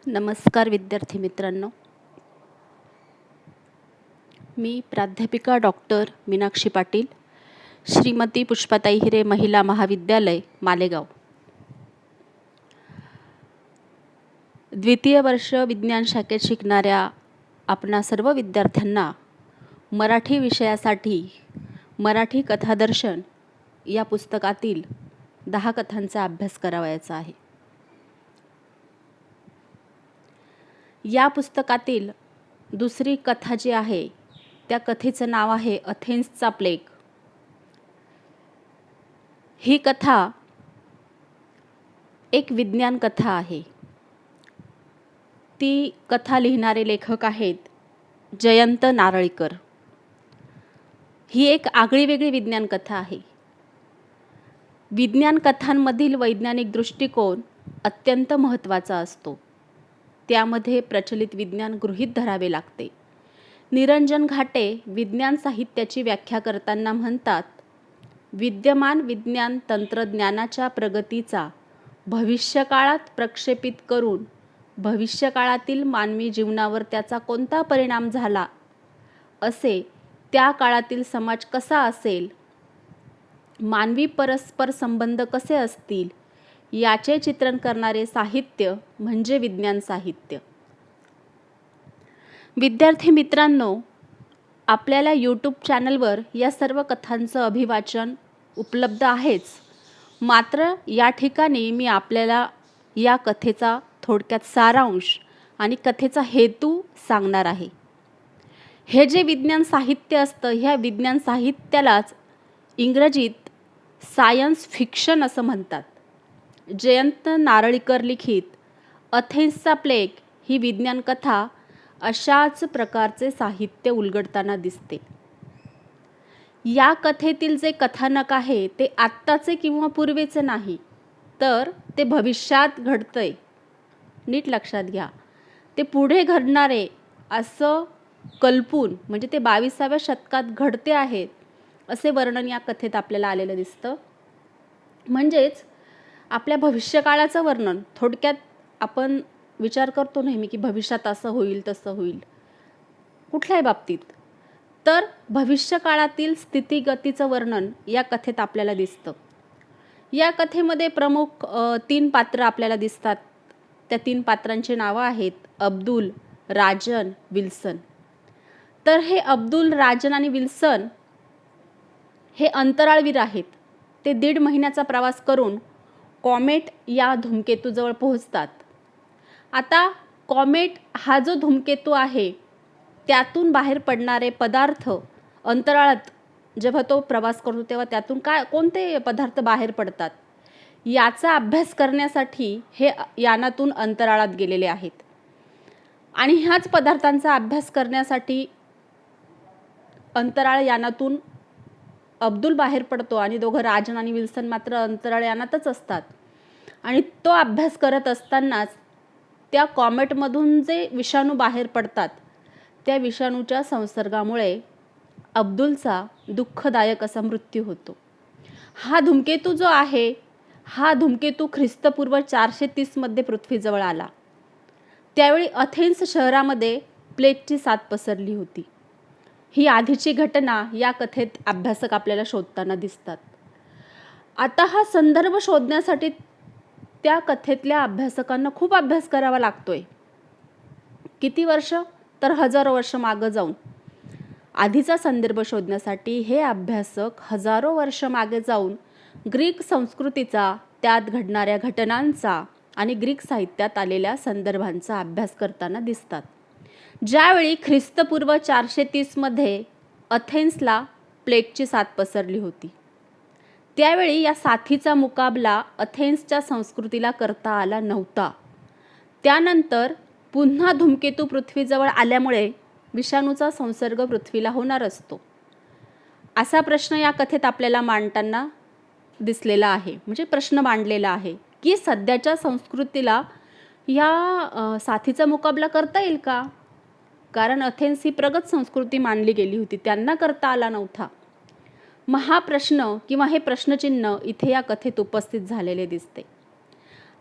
नमस्कार विद्यार्थी मित्रांनो. मी प्राध्यापिका डॉक्टर मीनाक्षी पाटील, श्रीमती पुष्पाताई हिरे महिला महाविद्यालय मालेगाव. द्वितीय वर्ष विज्ञान शाखेत शिकणाऱ्या आपणा सर्व विद्यार्थ्यांना मराठी विषयासाठी मराठी कथादर्शन या पुस्तकातील 10 कथांचा अभ्यास करावयाचा आहे. या पुस्तकातील दुसरी कथा जी आहे त्या कथेचं नाव आहे अथेन्सचा प्लेग. ही कथा एक विज्ञान कथा आहे. ती कथा लिहिणारे लेखक आहेत जयंत नारळीकर. ही एक आगळीवेगळी विज्ञान कथा आहे. विज्ञान कथांमधील वैज्ञानिक दृष्टिकोन अत्यंत महत्त्वाचा असतो. त्यामध्ये प्रचलित विज्ञान गृहीत धरावे लागते. निरंजन घाटे विज्ञान साहित्याची व्याख्या करताना म्हणतात, विद्यमान विज्ञान तंत्रज्ञानाच्या प्रगतीचा भविष्यकाळात प्रक्षेपित करून भविष्यकाळातील मानवी जीवनावर त्याचा कोणता परिणाम झाला असे, त्या काळातील समाज कसा असेल, मानवी परस्पर संबंध कसे असतील याचे चित्रण करणारे साहित्य म्हणजे विज्ञान साहित्य. विद्यार्थी मित्रांनो, आपल्याला यूट्यूब चॅनलवर या सर्व कथांचं अभिवाचन उपलब्ध आहेच. मात्र या ठिकाणी मी आपल्याला या कथेचा थोडक्यात सारांश आणि कथेचा हेतू सांगणार आहे. हे जे विज्ञान साहित्य असतं, ह्या विज्ञान साहित्यालाच इंग्रजीत सायन्स फिक्शन असं म्हणतात. जयंत नारळीकर लिखित अथेन्सचा प्लेग ही विज्ञान कथा अशाच प्रकारचे साहित्य उलगडताना दिसते. या कथेतील जे कथानक आहे ते आत्ताचे किंवा पूर्वीचे नाही, तर ते भविष्यात घडतंय. नीट लक्षात घ्या. ते पुढे घडणारे असं कल्पून, म्हणजे ते 22व्या शतकात घडते आहेत असे वर्णन या कथेत आपल्याला आलेलं दिसतं. म्हणजेच आपल्या भविष्यकाळाचं वर्णन. थोडक्यात आपण विचार करतो नेहमी की भविष्यात असं होईल तसं होईल, कुठल्याही बाबतीत. तर भविष्यकाळातील स्थितीगतीचं वर्णन या कथेत आपल्याला दिसतं. या कथेमध्ये प्रमुख 3 पात्र आपल्याला दिसतात. त्या 3 पात्रांची नावं आहेत अब्दुल, राजन, विल्सन. तर हे अब्दुल, राजन आणि विल्सन हे अंतराळवीर आहेत. ते 1.5 महिन्याचा प्रवास करून कॉमेट या धूमकेतूजवळ पोहोचतात. आता कॉमेट हा जो धूमकेतू आहे त्यातून बाहेर पडणारे पदार्थ, अंतराळात जेव्हा तो प्रवास करतो तेव्हा त्यातून कोणते पदार्थ बाहेर पडतात याचा अभ्यास करण्यासाठी हे यानातून अंतराळात गेलेले आहेत. आणि ह्याच पदार्थांचा अभ्यास करण्यासाठी अंतराळ यानातून अब्दुल बाहेर पडतो आणि दोघं राजन आणि विल्सन मात्र अंतराळ यानातच असतात. आणि तो अभ्यास करत असतानाच त्या कॉमेटमधून जे विषाणू बाहेर पडतात त्या विषाणूच्या संसर्गामुळे अब्दुलचा दुःखदायक असा मृत्यू होतो. हा धूमकेतू जो आहे, हा धूमकेतू ख्रिस्तपूर्व 430 मध्ये पृथ्वीजवळ आला. त्यावेळी अथेन्स शहरामध्ये प्लेगची साथ पसरली होती. ही आधीची घटना या कथेत अभ्यासक आपल्याला शोधताना दिसतात. आता हा संदर्भ शोधण्यासाठी त्या कथेतल्या अभ्यासकांना खूप अभ्यास करावा लागतोय. किती वर्ष? तर हजारो वर्ष मागं जाऊन. आधीचा संदर्भ शोधण्यासाठी हे अभ्यासक हजारो वर्ष मागे जाऊन ग्रीक संस्कृतीचा, त्यात घडणाऱ्या घटनांचा आणि ग्रीक साहित्यात आलेल्या संदर्भांचा अभ्यास करताना दिसतात. ज्यावेळी ख्रिस्तपूर्व 430 मध्ये अथेन्सला प्लेगची साथ पसरली होती, त्यावेळी या साथीचा मुकाबला अथेन्सच्या संस्कृतीला करता आला नव्हता. त्यानंतर पुन्हा धूमकेतू पृथ्वीजवळ आल्यामुळे विषाणूचा संसर्ग पृथ्वीला होणार असतो, असा प्रश्न या कथेत आपल्याला मांडताना दिसलेला आहे. म्हणजे प्रश्न मांडलेला आहे की सध्याच्या संस्कृतीला या साथीचा मुकाबला करता येईल का? कारण अथेन्स ही प्रगत संस्कृती मानली गेली होती, त्यांना करता आला नव्हता. मग हा प्रश्न किंवा हे प्रश्नचिन्ह इथे या कथेत उपस्थित झालेले दिसते.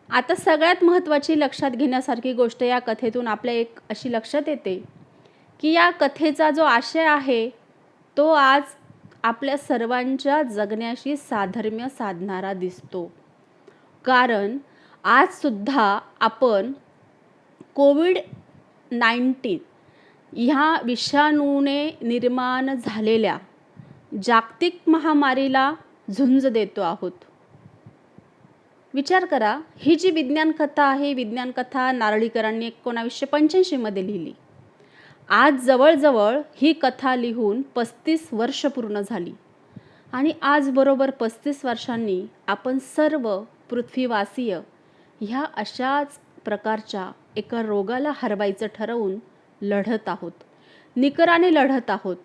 आता सगळ्यात महत्त्वाची लक्षात घेण्यासारखी गोष्ट या कथेतून आपल्या एक अशी लक्षात येते की या कथेचा जो आशय आहे तो आज आपल्या सर्वांच्या जगण्याशी साधर्म्य साधणारा दिसतो. कारण आजसुद्धा आपण कोविड-19 ह्या विषाणूने निर्माण झालेल्या जागतिक महामारीला झुंज देतो आहोत. विचार करा, ही जी विज्ञान कथा आहे, विज्ञान कथा नारळीकरांनी 1985 मध्ये लिहिली. आज जवळजवळ ही कथा लिहून 35 वर्ष पूर्ण झाली आणि आज बरोबर 35 वर्षांनी आपण सर्व पृथ्वीवासीय ह्या अशाच प्रकारच्या एका रोगाला हरवायचं ठरवून लढत आहोत, निकराने लढत आहोत.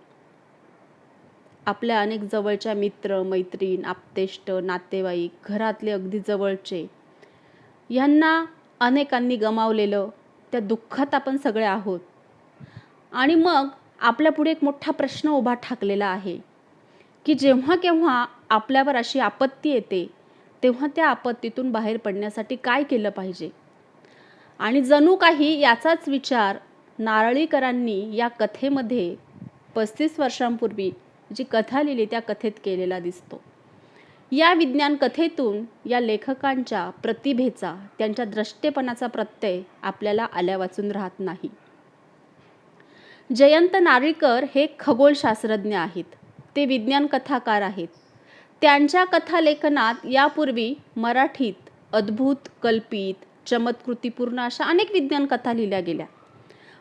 आपल्या अनेक जवळच्या मित्र मैत्रीण आप्तेष्ट नातेवाईक घरातले अगदी जवळचे यांना अनेकांनी गमावलेलं, त्या दुःखात आपण सगळे आहोत. आणि मग आपल्यापुढे एक मोठा प्रश्न उभा ठाकलेला आहे की जेव्हा केव्हा आपल्यावर अशी आपत्ती येते तेव्हा त्या आपत्तीतून बाहेर पडण्यासाठी काय केलं पाहिजे. आणि जणू काही याचाच विचार नारळीकरांनी या कथेमध्ये 35 वर्षांपूर्वी जी कथा लिहिली त्या कथेत केलेला दिसतो. या विज्ञान कथेतून या लेखकांच्या प्रतिभेचा, त्यांच्या द्रष्टेपणाचा प्रत्यय आपल्याला आल्या वाचून राहत नाही. जयंत नारळीकर हे खगोलशास्त्रज्ञ आहेत, ते विज्ञान कथाकार आहेत. त्यांच्या कथालेखनात यापूर्वी मराठीत अद्भुत, कल्पित, चमत्कृतीपूर्ण अशा अनेक विज्ञान कथा लिहिल्या गेल्या.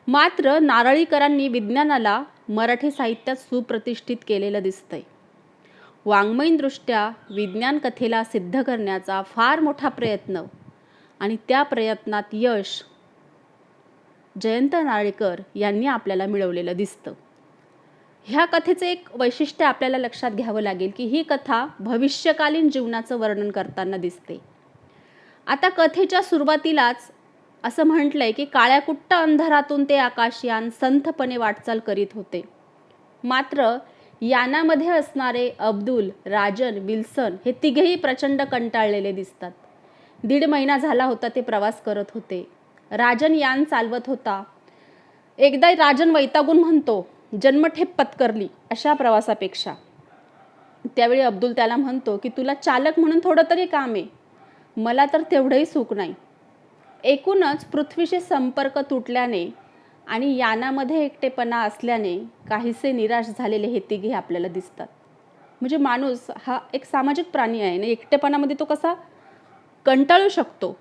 मात्र नारळीकरांनी विज्ञानाला मराठी साहित्यात सुप्रतिष्ठित केलेलं दिसतंय. वाङ्मयीनदृष्ट्या विज्ञान कथेला सिद्ध करण्याचा फार मोठा प्रयत्न आणि त्या प्रयत्नात यश जयंत नारळीकर यांनी आपल्याला मिळवलेलं दिसतं. ह्या कथेचं एक वैशिष्ट्य आपल्याला लक्षात घ्यावं लागेल की ही कथा भविष्यकालीन जीवनाचं वर्णन करताना दिसते. आता कथेच्या सुरुवातीलाच असं म्हटलंय की काळ्याकुट्ट अंधारातून ते आकाशयान संथपणे वाटचाल करीत होते. मात्र यानामध्ये असणारे अब्दुल, राजन, विल्सन हे तिघेही प्रचंड कंटाळलेले दिसतात. 1.5 महिना झाला होता ते प्रवास करत होते. राजन यान चालवत होता. एकदा राजन वैतागून म्हणतो, जन्मठेप पत्करली अशा प्रवासापेक्षा. त्यावेळी अब्दुल त्याला म्हणतो की तुला चालक म्हणून थोडं तरी काम आहे, मला तर तेवढंही सुख नाही. एकूणच पृथ्वीशी संपर्क तुटल्याने आणि यानामध्ये एकटेपणा असल्याने काहीसे निराश झालेले हे तिघे आपल्याला दिसतात. म्हणजे माणूस हा एक सामाजिक प्राणी आहे आणि एकटेपणामध्ये तो कसा कंटाळू शकतो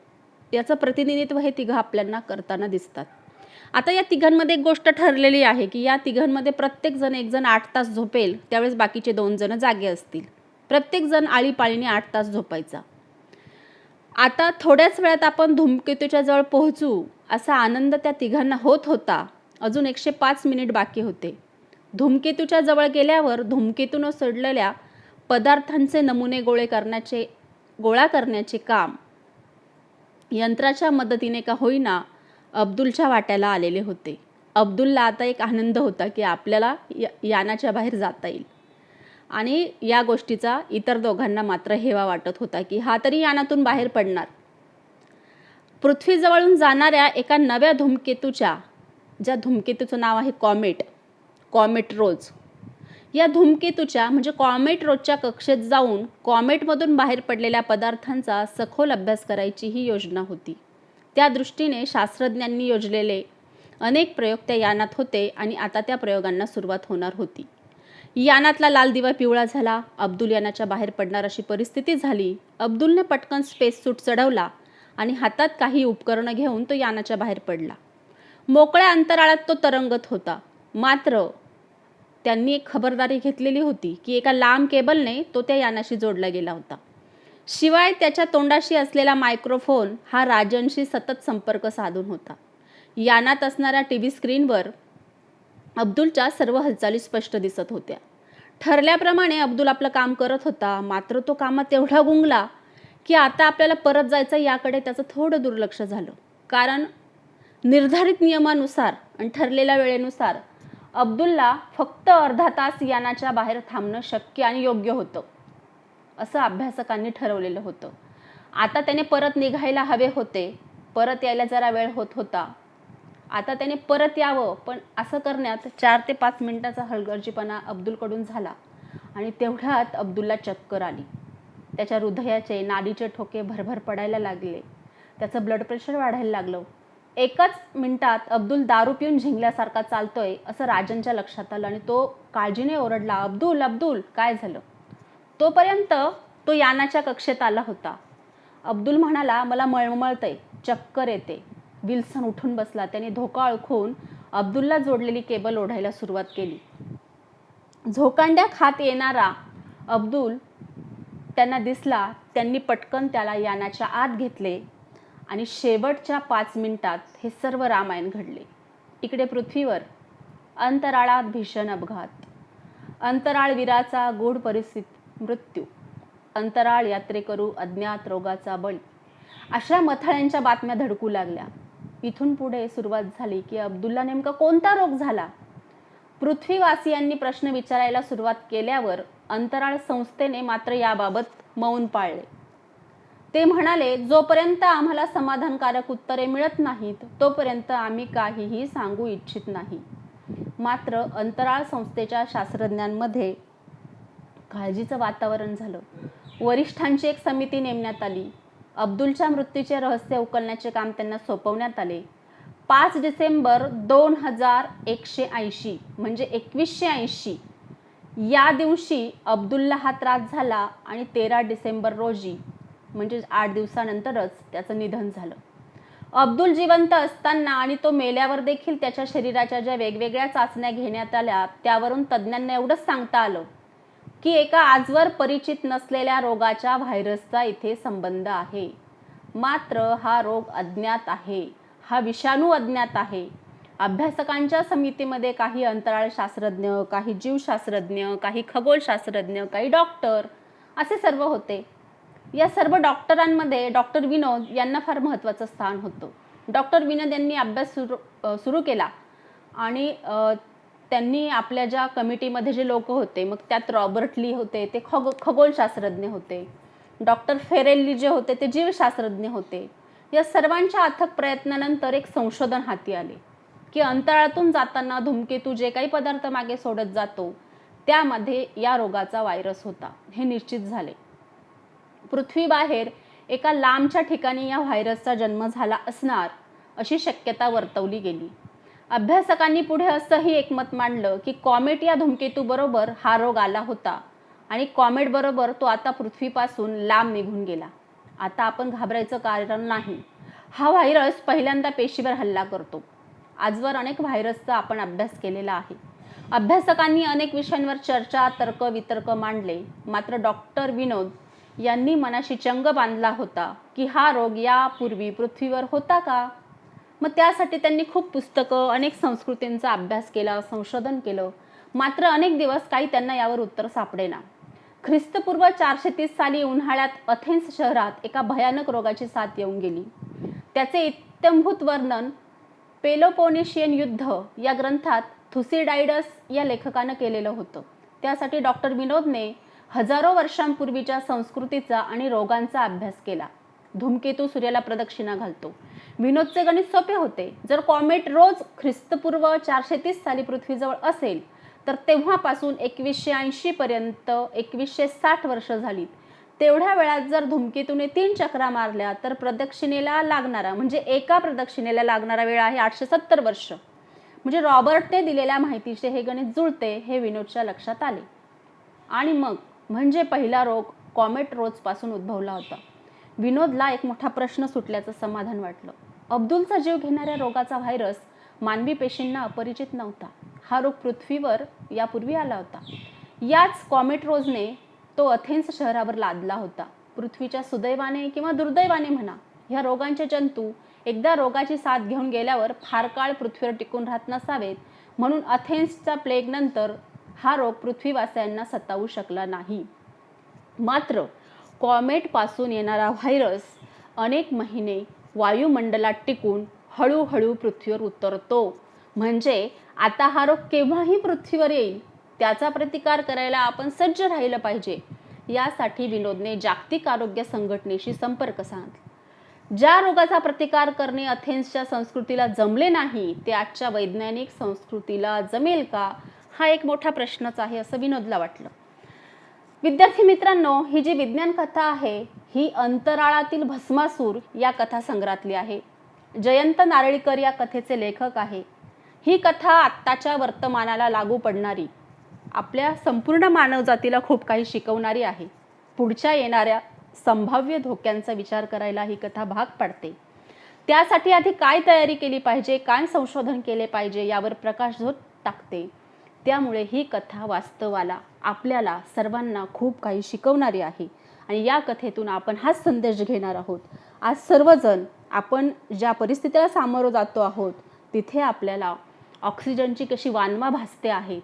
याचं प्रतिनिधित्व हे तिघं आपल्याला करताना दिसतात. आता या तिघांमध्ये एक गोष्ट ठरलेली आहे की या तिघांमध्ये प्रत्येकजण एक जण 8 तास झोपेल, त्यावेळेस बाकीचे 2 जण जागे असतील. प्रत्येकजण आळीपाळीने 8 तास झोपायचा. आता थोड्याच वेळात आपण धूमकेतूच्या जवळ पोहोचू असा आनंद त्या तिघांना होत होता. अजून 105 मिनिट बाकी होते. धूमकेतूच्या जवळ गेल्यावर धूमकेतून सोडलेल्या पदार्थांचे नमुने गोळा करण्याचे काम यंत्राच्या मदतीने का होईना अब्दुलच्या वाट्याला आलेले होते. अब्दुलला आता एक आनंद होता की आपल्याला यानाच्या बाहेर जाता येईल आणि या गोष्टीचा इतर दोघांना मात्र हेवा वाटत होता की हा तरी यानातून बाहेर पडणार. पृथ्वीजवळून जाणाऱ्या एका नव्या धूमकेतूच्या, ज्या धूमकेतूचं नाव आहे कॉमेट रोज, या धूमकेतूच्या म्हणजे कॉमेट रोजच्या कक्षेत जाऊन कॉमेटमधून बाहेर पडलेल्या पदार्थांचा सखोल अभ्यास करायची ही योजना होती. त्या दृष्टीने शास्त्रज्ञांनी योजलेले अनेक प्रयोग त्या यानात होते आणि आता त्या प्रयोगांना सुरुवात होणार होती. यानातला लाल दिवा पिवळा झाला. अब्दुल यानाच्या बाहेर पडणार अशी परिस्थिती झाली. अब्दुलने पटकन स्पेस सूट चढवला आणि हातात काही उपकरणं घेऊन तो यानाच्या बाहेर पडला. मोकळ्या अंतराळात तो तरंगत होता. मात्र त्यांनी एक खबरदारी घेतलेली होती की एका लांब केबलने तो त्या यानाशी जोडला गेला होता. शिवाय त्याच्या तोंडाशी असलेला मायक्रोफोन हा राजनशी सतत संपर्क साधून होता. यानात असणाऱ्या टीव्ही स्क्रीनवर अब्दुलच्या सर्व हालचाली स्पष्ट दिसत होत्या. ठरल्याप्रमाणे अब्दुल आपलं काम करत होता. मात्र तो कामात एवढा गुंगला की आता आपल्याला परत जायचं याकडे त्याचं थोडं दुर्लक्ष झालं. कारण निर्धारित नियमानुसार आणि ठरलेल्या वेळेनुसार अब्दुलला फक्त अर्धा तास यानाच्या बाहेर थांबणं शक्य आणि योग्य होतं असं अभ्यासकांनी ठरवलेलं होतं. आता त्याने परत निघायला हवे होते, परत यायला जरा वेळ होत होता. आता त्याने परत यावं, पण असं करण्यात 4 ते 5 मिनिटाचा हलगर्जीपणा अब्दुलकडून झाला आणि तेवढ्यात अब्दुलला चक्कर आली. त्याच्या हृदयाचे नाडीचे ठोके भरभर पडायला लागले. त्याचं ब्लड प्रेशर वाढायला लागलं. एकाच मिनिटात अब्दुल दारू पिऊन झिंगल्यासारखा चालतोय असं राजनच्या लक्षात आलं आणि तो काळजीने ओरडला, अब्दुल अब्दुल काय झालं? तोपर्यंत तो यानाच्या कक्षेत आला होता. अब्दुल म्हणाला, मला मळमळतंय, चक्कर येते. विल्सन उठून बसला. त्याने धोका ओळखून अब्दुलला जोडलेली केबल ओढायला सुरुवात केली. झोकांड्या खात येणारा अब्दुल त्यांना दिसला. त्यांनी पटकन त्याला यानाच्या आत घेतले आणि शेवटच्या 5 मिनिटात हे सर्व रामायण घडले. इकडे पृथ्वीवर अंतराळात भीषण अपघात, अंतराळवीराचा गूढ परिस्थितीत मृत्यू, अंतराळ यात्रेकरू अज्ञात रोगाचा बळी, अशा मथळ्यांच्या बातम्या धडकू लागल्या. इथून पुढे सुरुवात झाली की अब्दुलला नेमका कोणता रोग झाला. पृथ्वीवासियांनी प्रश्न विचारायला सुरुवात केल्यावर अंतराळ संस्थेने मात्र याबाबत मौन पाळले. ते म्हणाले, जोपर्यंत आम्हाला समाधानकारक उत्तरे मिळत नाहीत तोपर्यंत आम्ही काहीही सांगू इच्छित नाही. मात्र अंतराळ संस्थेच्या शास्त्रज्ञांमध्ये काळजीचं वातावरण झालं. वरिष्ठांची एक समिती नेमण्यात आली. अब्दुलच्या मृत्यूचे रहस्य उकलण्याचे काम त्यांना सोपवण्यात आले. 5 डिसेंबर 2180 म्हणजे 2180 या दिवशी अब्दुलला हा त्रास झाला आणि 13 डिसेंबर रोजी म्हणजे 8 दिवसानंतरच त्याचं निधन झालं. अब्दुल जिवंत असताना आणि तो मेल्यावर देखील त्याच्या शरीराच्या ज्या वेगवेगळ्या चाचण्या घेण्यात आल्या त्यावरून तज्ज्ञांना एवढंच सांगता आलं की एका आजवर परिचित नसलेल्या रोगाच्या व्हायरसचा इथे संबंध आहे. मात्र हा रोग अज्ञात आहे, हा विषाणू अज्ञात आहे. अभ्यासकांच्या समितीमध्ये काही अंतराळ शास्त्रज्ञ, काही जीवशास्त्रज्ञ, काही खगोलशास्त्रज्ञ, काही डॉक्टर असे सर्व होते. या सर्व डॉक्टरांमध्ये डॉक्टर विनोद यांना फार महत्त्वाचं स्थान होतं. डॉक्टर विनोद यांनी अभ्यास सुरू केला आणि त्यांनी आपल्या ज्या कमिटीमध्ये जे लोक होते, मग त्यात रॉबर्ट ली होते, ते खगोलशास्त्रज्ञ होते. डॉक्टर फेरेल्ली जे होते ते जीवशास्त्रज्ञ होते. या सर्वांच्या अथक प्रयत्नानंतर एक संशोधन हाती आले की अंतराळातून जाताना धूमकेतू जे काही पदार्थ मागे सोडत जातो त्यामध्ये या रोगाचा व्हायरस होता हे निश्चित झाले. पृथ्वीबाहेर एका लांबच्या ठिकाणी या व्हायरसचा जन्म झाला असणार अशी शक्यता वर्तवली गेली. अभ्यासकांनी पुढे असंही एकमत मांडलं की कॉमेट या धूमकेतूबरोबर हा रोग आला होता आणि कॉमेट बरोबर तो आता पृथ्वीपासून लांब निघून गेला. आता आपण घाबरायचं कारण नाही. हा व्हायरस पहिल्यांदा पेशीवर हल्ला करतो. आजवर अनेक व्हायरसचा आपण अभ्यास केलेला आहे. अभ्यासकांनी अनेक विषयांवर चर्चा, तर्क वितर्क मांडले. मात्र डॉक्टर विनोद यांनी मनाशी चंग बांधला होता की हा रोग यापूर्वी पृथ्वीवर होता का. मग त्यासाठी त्यांनी खूप पुस्तकं, अनेक संस्कृतींचा अभ्यास केला, संशोधन केलं. मात्र अनेक दिवस काही त्यांना यावर उत्तर सापडेना. ख्रिस्तपूर्व 430 साली उन्हाळ्यात अथेन्स शहरात एका भयानक रोगाची साथ येऊन गेली. त्याचे इत्थंभूत वर्णन पेलोपोनेशियन युद्ध या ग्रंथात थुसिडाइडस या लेखकानं केलेलं होतं. त्यासाठी डॉक्टर विनोदने हजारो वर्षांपूर्वीच्या संस्कृतीचा आणि रोगांचा अभ्यास केला. धूमकेतू सूर्याला प्रदक्षिणा घालतो. विनोदचे गणित सोपे होते. जर कॉमेट रोज ख्रिस्तपूर्व 430 साली पृथ्वीजवळ असेल तर तेव्हापासून 2180 पर्यंत 2160 वर्ष झाली. तेवढ्या वेळात जर धूमकेतूने 3 चक्रा मारल्या तर प्रदक्षिणेला लागणारा म्हणजे एका प्रदक्षिणेला लागणारा वेळ आहे 870 वर्ष. म्हणजे रॉबर्टने दिलेल्या माहितीचे हे गणित जुळते हे विनोदच्या लक्षात आले. आणि मग म्हणजे पहिला रोग कॉमेट रोजपासून उद्भवला होता. विनोदला एक मोठा प्रश्न सुटल्याचं समाधान वाटलं. अब्दुलचा जीव घेणाऱ्या रोगाचा व्हायरस मानवी पेशींना अपरिचित नव्हता. हा रोग पृथ्वीवर यापूर्वी आला होता. याच कॉमेट रोजने तो अथेन्स शहरावर लादला होता. पृथ्वीच्या सुदैवाने किंवा दुर्दैवाने म्हणा, ह्या रोगांचे जंतू एकदा रोगाची साथ घेऊन गेल्यावर फार काळ पृथ्वीवर टिकून राहत नसावेत, म्हणून अथेन्सच्या प्लेग नंतर हा रोग पृथ्वीवासियांना सतावू शकला नाही. मात्र कॉमेटपासून येणारा व्हायरस अनेक महिने वायुमंडलात टिकून हळूहळू पृथ्वीवर उतरतो. म्हणजे आता हा रोग केव्हाही पृथ्वीवर येईल त्याचा प्रतिकार करायला आपण सज्ज राहिलं पाहिजे. यासाठी विनोदने जागतिक आरोग्य संघटनेशी संपर्क साधला. ज्या रोगाचा प्रतिकार करणे अथेन्सच्या संस्कृतीला जमले नाही ते आजच्या वैज्ञानिक संस्कृतीला जमेल का, हा एक मोठा प्रश्नच आहे असं विनोदला वाटलं. विद्यार्थी मित्रांनो, ही जी विज्ञान कथा आहे ही अंतराळातील भस्मासूर या कथासंग्रहातली आहे. जयंत नारळीकर या कथेचे लेखक आहे. ही कथा आत्ताच्या वर्तमानाला लागू पडणारी, आपल्या संपूर्ण मानवजातीला खूप काही शिकवणारी आहे. पुढच्या येणाऱ्या संभाव्य धोक्यांचा विचार करायला ही कथा भाग पाडते. त्यासाठी आधी काय तयारी केली पाहिजे, काय संशोधन केले पाहिजे यावर प्रकाशझोत टाकते. त्यामुळे ही कथा वास्तवाला आपल्याला सर्वांना खूप काही शिकवणारी आहे आणि या कथेतून आपण हाच संदेश घेणार आहोत. आज सर्वजण आपण ज्या परिस्थितीला सामोरं जातो आहोत तिथे आपल्याला ऑक्सिजनची कशी वानवा भासते आहे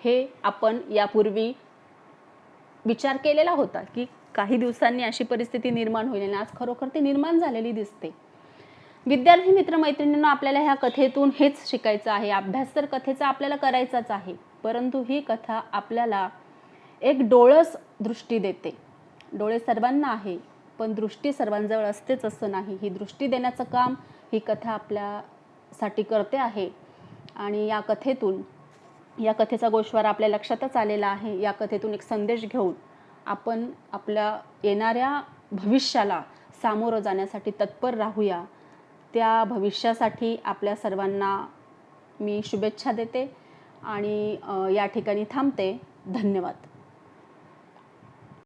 हे आपण यापूर्वी विचार केलेला होता की काही दिवसांनी अशी परिस्थिती निर्माण होईल आणि आज खरोखर ती निर्माण झालेली दिसते. विद्यार्थी मित्रमैत्रिणींना आपल्याला ह्या कथेतून हेच शिकायचं आहे. अभ्यास तर कथेचा आपल्याला करायचाच आहे, परंतु ही कथा आपल्याला एक डोळस दृष्टी देते. डोळे सर्वांना आहे पण दृष्टी सर्वांजवळ असतेच असं नाही. ही दृष्टी देण्याचं काम ही कथा आपल्यासाठी करते आहे आणि या कथेतून, या कथेचा गोषवार आपल्या लक्षातच आलेला आहे. या कथेतून एक संदेश घेऊन आपण आपल्या येणाऱ्या भविष्याला सामोरं जाण्यासाठी तत्पर राहूया. त्या भविष्यासाठी आपल्या सर्वांना मी शुभेच्छा देते आणि या ठिकाणी थांबते. धन्यवाद.